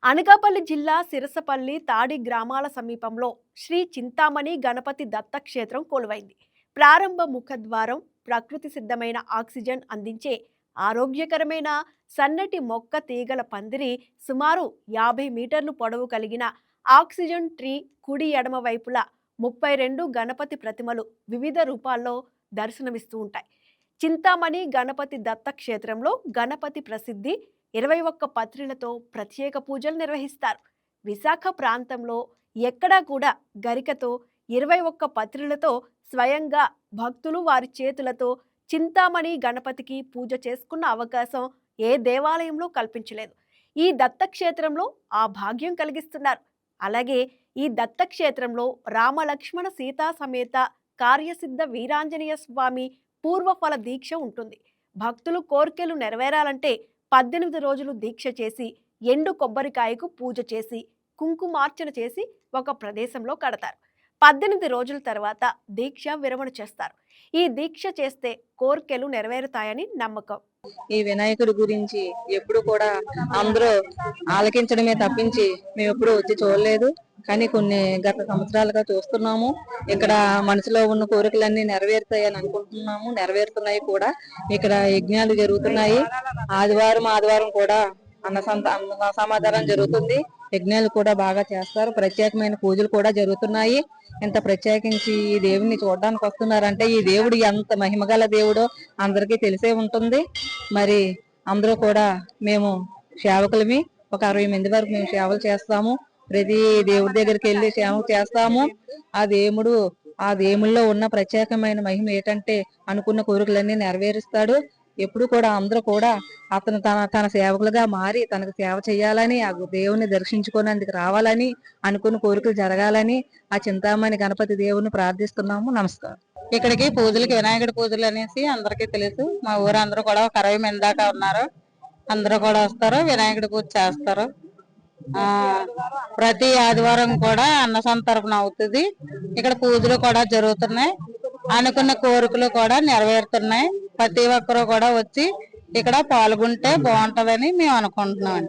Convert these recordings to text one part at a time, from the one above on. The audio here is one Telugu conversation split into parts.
అనకాపల్లి జిల్లా సిరసపల్లి తాడి గ్రామాల సమీపంలో శ్రీ చింతామణి గణపతి దత్తక్షేత్రం కొలువైంది. ప్రారంభ ముఖద్వారం ప్రకృతి సిద్ధమైన ఆక్సిజన్ అందించే ఆరోగ్యకరమైన సన్నటి మొక్క తీగల పందిరి, సుమారు 50 మీటర్లు పొడవు కలిగిన ఆక్సిజన్ ట్రీ, కుడి ఎడమ వైపులా 32 గణపతి ప్రతిమలు వివిధ రూపాల్లో దర్శనమిస్తూ ఉంటాయి. చింతామణి గణపతి దత్తక్షేత్రంలో గణపతి ప్రసిద్ధి 21 పత్రులతో ప్రత్యేక పూజలు నిర్వహిస్తారు. విశాఖ ప్రాంతంలో ఎక్కడా కూడా గరికతో 21 పత్రులతో స్వయంగా భక్తులు వారి చేతులతో చింతామణి గణపతికి పూజ చేసుకున్న అవకాశం ఏ దేవాలయంలో కల్పించలేదు. ఈ దత్తక్షేత్రంలో ఆ భాగ్యం కలిగిస్తున్నారు. అలాగే ఈ దత్తక్షేత్రంలో రామలక్ష్మణ సీతా సమేత కార్యసిద్ధ వీరాంజనేయ స్వామి పూర్వఫల దీక్ష ఉంటుంది. భక్తులు కోర్కెలు నెరవేరాలంటే 18 రోజులు దీక్ష చేసి ఎండు కొబ్బరికాయకు పూజ చేసి కుంకుమార్చన చేసి ఒక ప్రదేశంలో కడతారు. 18 రోజుల తర్వాత దీక్ష విరమణ చేస్తారు. ఈ దీక్ష చేస్తే కోర్కెలు నెరవేరుతాయని నమ్మకం. ఈ వినాయకుడి గురించి ఎప్పుడు కూడా అందరూ ఆలకించడమే తప్పించి మేము ఎప్పుడు వచ్చి చూడలేదు. కానీ కొన్ని గత సంవత్సరాలుగా చూస్తున్నాము. ఇక్కడ మనసులో ఉన్న కోరికలన్నీ నెరవేరుతాయని అనుకుంటున్నాము, నెరవేరుతున్నాయి కూడా. ఇక్కడ యజ్ఞాలు జరుగుతున్నాయి. ఆదివారం కూడా అన్న సమాధానం జరుగుతుంది. యజ్ఞాలు కూడా బాగా చేస్తారు. ప్రత్యేకమైన పూజలు కూడా జరుగుతున్నాయి. ఇంత ప్రత్యేకించి ఈ దేవుడిని చూడడానికి వస్తున్నారంటే ఈ దేవుడు ఎంత మహిమగల దేవుడో అందరికీ తెలిసే ఉంటుంది. మరి అందరూ కూడా మేము సేవకులమి, ఒక 60 మంది వరకు మేము సేవలు చేస్తాము. ప్రతి దేవుడి దగ్గరికి వెళ్ళి సేవ చేస్తాము. ఆ దేవుళ్ళలో ఉన్న ప్రత్యేకమైన మహిమ ఏంటంటే అనుకున్న కోరికలన్నీ నెరవేరుస్తాడు. ఎప్పుడు కూడా అందరూ కూడా అతను తన సేవకులుగా మారి తనకు సేవ చేయాలని, ఆ దేవుని దర్శించుకోనందుకు రావాలని, అనుకున్న కోరికలు జరగాలని ఆ చింతామణి గణపతి దేవుని ప్రార్థిస్తున్నాము. నమస్కారం. ఇక్కడికి పూజలకి వినాయకుడి పూజలు అనేసి అందరికీ తెలుసు. మా ఊరు అందరూ కూడా ఒక 60 మంది దాకా ఉన్నారు. అందరూ కూడా వస్తారు, వినాయకుడి పూజ చేస్తారు. ప్రతి ఆదివారం కూడా అన్న సంతర్పణ అవుతుంది. ఇక్కడ పూజలు కూడా జరుగుతున్నాయి. అనుకున్న కోరికలు కూడా నెరవేరుతున్నాయి. ప్రతి ఒక్కరు కూడా వచ్చి ఇక్కడ పాల్గొంటే బాగుంటదని మేము అనుకుంటున్నాం.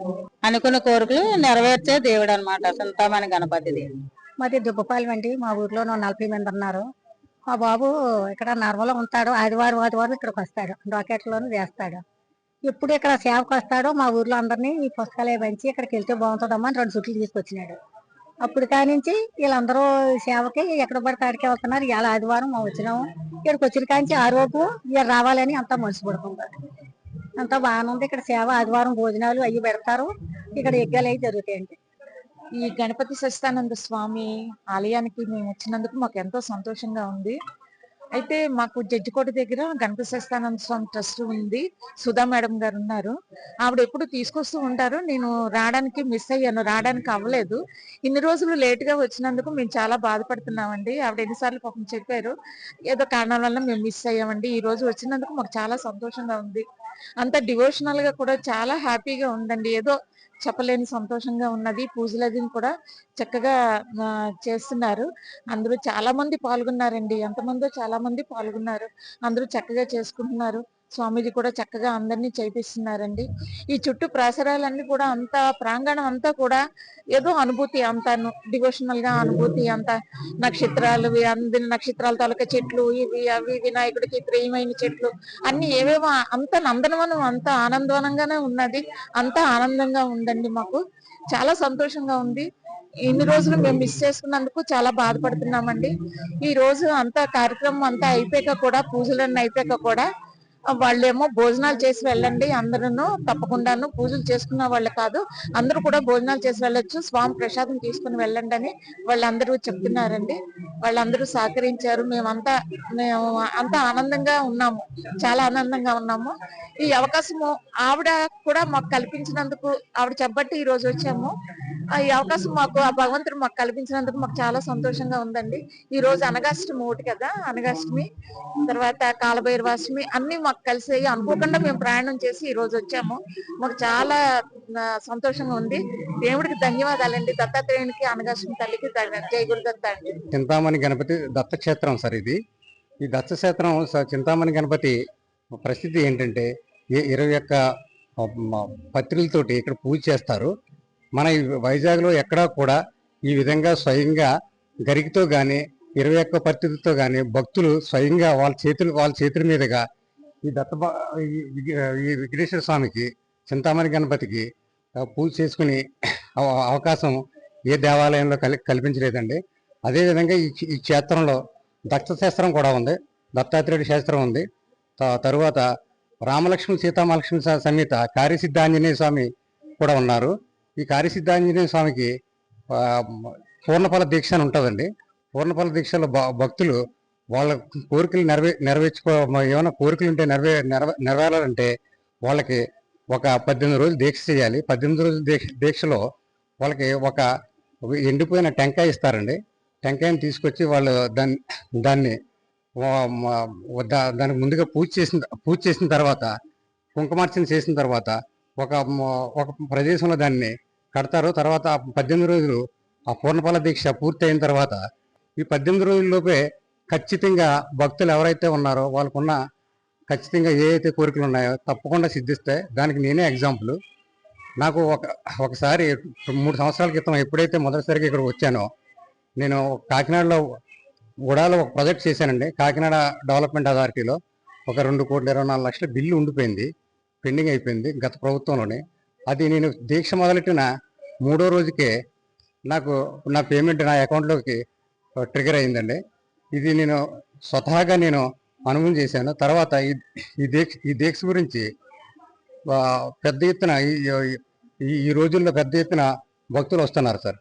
అనుకున్న కోరికలు నెరవేర్చే దేవుడు అనమాట చింతామణి గణపతి దేవుడు. మాది దుబ్బపాలెం అండి. మా ఊర్లో 40 మంది ఉన్నారు. మా బాబు ఇక్కడ నర్మలో ఉంటాడు. ఆదివారం ఇక్కడికి వస్తాడు, రాకెట్లోనూ వేస్తాడు. ఎప్పుడు ఇక్కడ సేవకు వస్తాడో మా ఊర్లో అందరినీ ఈ పుస్తకాలే పంచి ఇక్కడికి వెళ్తే బాగుంటుందమ్మా అని 2 చుట్లు తీసుకొచ్చినాడు. అప్పుడు కానించి వీళ్ళందరూ సేవకి ఎక్కడ పడితే అడికే వెళ్తున్నారు. ఇలా ఆదివారం మేము వచ్చినాము. ఇక్కడికి వచ్చిన కాంచి ఆ రోజు ఇక రావాలని అంతా మనసు పడుతుంది. అంతా బాగానే ఉంది. ఇక్కడ సేవ ఆదివారం భోజనాలు అవి పెడతారు. ఇక్కడ యజ్ఞాలు అవి జరుగుతాయండి. ఈ గణపతి సచ్చిదానంద స్వామి ఆలయానికి మేము వచ్చినందుకు మాకు ఎంతో సంతోషంగా ఉంది. అయితే మాకు జడ్జికోట దగ్గర గణపతి సచ్చిదానంద స్వామి ట్రస్ట్ ఉంది. సుధా మేడం గారు ఉన్నారు. ఆవిడ ఎప్పుడు తీసుకొస్తూ ఉంటారు. నేను రావడానికి మిస్ అయ్యాను, రావడానికి అవ్వలేదు. ఇన్ని రోజులు లేట్ గా వచ్చినందుకు మేము చాలా బాధపడుతున్నామండి. ఆవిడ ఎన్నిసార్లు పాపం చెప్పారు, ఏదో కారణాల వల్ల మేము మిస్ అయ్యామండి. ఈ రోజు వచ్చినందుకు మాకు చాలా సంతోషంగా ఉంది. అంత డివోషనల్ గా కూడా చాలా హ్యాపీగా ఉందండి. ఏదో చెప్పలేని సంతోషంగా ఉన్నది. పూజలది కూడా చక్కగా చేస్తున్నారు. అందరూ చాలా మంది పాల్గొన్నారండి. ఎంతమందో చాలా మంది పాల్గొన్నారు. అందరూ చక్కగా చేసుకుంటున్నారు. స్వామీజీ కూడా చక్కగా అందరినీ చేపిస్తున్నారండి. ఈ చుట్టూ ప్రాసరాలన్నీ కూడా అంతా ప్రాంగణం అంతా కూడా ఏదో అనుభూతి, అంతాను డివోషనల్ గా అనుభూతి. అంత నక్షత్రాలు, అందిన నక్షత్రాల తాలూకా చెట్లు, ఇవి అవి వినాయకుడికి ప్రియమైన చెట్లు అన్ని ఏవేవో అంత నందనవనం, అంత ఆనందవనంగానే ఉన్నది. అంత ఆనందంగా ఉందండి. మాకు చాలా సంతోషంగా ఉంది. ఇన్ని రోజులు మేము మిస్ చేసుకున్నందుకు చాలా బాధపడుతున్నామండి. ఈ రోజు అంతా కార్యక్రమం అంతా అయిపోయాక కూడా, పూజలన్నీ అయిపోయాక కూడా వాళ్ళేమో భోజనాలు చేసి వెళ్ళండి, అందరూ తప్పకుండాను పూజలు చేసుకున్న వాళ్ళు కాదు, అందరూ కూడా భోజనాలు చేసి వెళ్ళొచ్చు, స్వామి ప్రసాదం తీసుకుని వెళ్ళండి అని వాళ్ళందరూ చెప్తున్నారండి. వాళ్ళందరూ సహకరించారు. మేము అంతా ఆనందంగా ఉన్నాము, చాలా ఆనందంగా ఉన్నాము. ఈ అవకాశము ఆవిడ కూడా మాకు కల్పించినందుకు, ఆవిడ చెప్పబట్టి ఈ రోజు వచ్చాము. ఈ అవకాశం మాకు ఆ భగవంతుడు మాకు కల్పించినందుకు మాకు చాలా సంతోషంగా ఉందండి. ఈ రోజు అనగాష్టమి ఒకటి కదా, అనగాష్టమి తర్వాత కాలభైరవాష్టమి అన్ని మాకు కలిసి అనుకోకుండా మేము ప్రయాణం చేసి ఈ రోజు వచ్చాము. మాకు చాలా సంతోషంగా ఉంది. దేవుడికి ధన్యవాదాలండి. దత్తాత్రేయునికి, అనగాష్టమి తల్లికి జై గురుదత్త అండి. చింతామణి గణపతి దత్తక్షేత్రం సార్ ఇది. ఈ దత్తక్షేత్రం చింతామణి గణపతి ప్రసిద్ధి ఏంటంటే 21 పత్రులతోటి ఇక్కడ పూజ చేస్తారు. మన ఈ వైజాగ్లో ఎక్కడా కూడా ఈ విధంగా స్వయంగా గరికతో కానీ 21 పరిస్థితితో కానీ భక్తులు స్వయంగా వాళ్ళ చేతుల మీదుగా ఈ ఈ విఘ్నేశ్వర స్వామికి చింతామణి గణపతికి పూజ చేసుకుని అవకాశం ఏ దేవాలయంలో కల్పించలేదండి. అదేవిధంగా ఈ క్షేత్రంలో దత్త శాస్త్రం కూడా ఉంది, దత్తాత్రేయుడి శాస్త్రం ఉంది. తరువాత రామలక్ష్మణ సీతామలక్ష్మణ సమేత కార్యసిద్ధాంజనేయ స్వామి కూడా ఉన్నారు. ఈ కార్యసిద్ధాంజనేయ స్వామికి పూర్ణఫల దీక్ష అని ఉంటుందండి. పూర్ణఫల దీక్షలో భక్తులు వాళ్ళ కోరికలు ఏమైనా కోరికలు ఉంటే నెరవేరాలంటే వాళ్ళకి ఒక 18 రోజులు దీక్ష చేయాలి. 18 రోజుల దీక్షలో వాళ్ళకి ఒక ఎండిపోయిన టెంకాయ ఇస్తారండి. టెంకాయని తీసుకొచ్చి వాళ్ళు దాన్ని దానికి ముందుగా పూజ చేసిన తర్వాత, కుంకుమార్చన చేసిన తర్వాత ఒక ప్రదేశంలో దాన్ని కడతారు. తర్వాత 18 రోజులు ఆ పూర్ణఫల దీక్ష పూర్తి అయిన తర్వాత ఈ 18 రోజుల్లోపే ఖచ్చితంగా భక్తులు ఎవరైతే ఉన్నారో వాళ్ళకున్న ఖచ్చితంగా ఏ అయితే కోరికలు ఉన్నాయో తప్పకుండా సిద్ధిస్తాయి. దానికి నేనే ఎగ్జాంపుల్. నాకు ఒకసారి 3 సంవత్సరాల క్రితం ఎప్పుడైతే మొదటిసారిగా ఇక్కడ వచ్చానో, నేను కాకినాడలో గుడాలో ఒక ప్రాజెక్ట్ చేశానండి. కాకినాడ డెవలప్మెంట్ అథారిటీలో ఒక 2,24,00,000 బిల్లు ఉండిపోయింది, పెండింగ్ అయిపోయింది గత ప్రభుత్వంలోనే. అది నేను దీక్ష మొదలెట్టిన 3వ రోజుకే నాకు నా పేమెంట్ నా అకౌంట్లోకి ట్రిగర్ అయిందండి. ఇది నేను స్వతహాగా అనుభవం చేశాను. తర్వాత ఈ దీక్ష గురించి పెద్ద ఎత్తున ఈ రోజుల్లో పెద్ద ఎత్తున భక్తులు వస్తున్నారు సార్.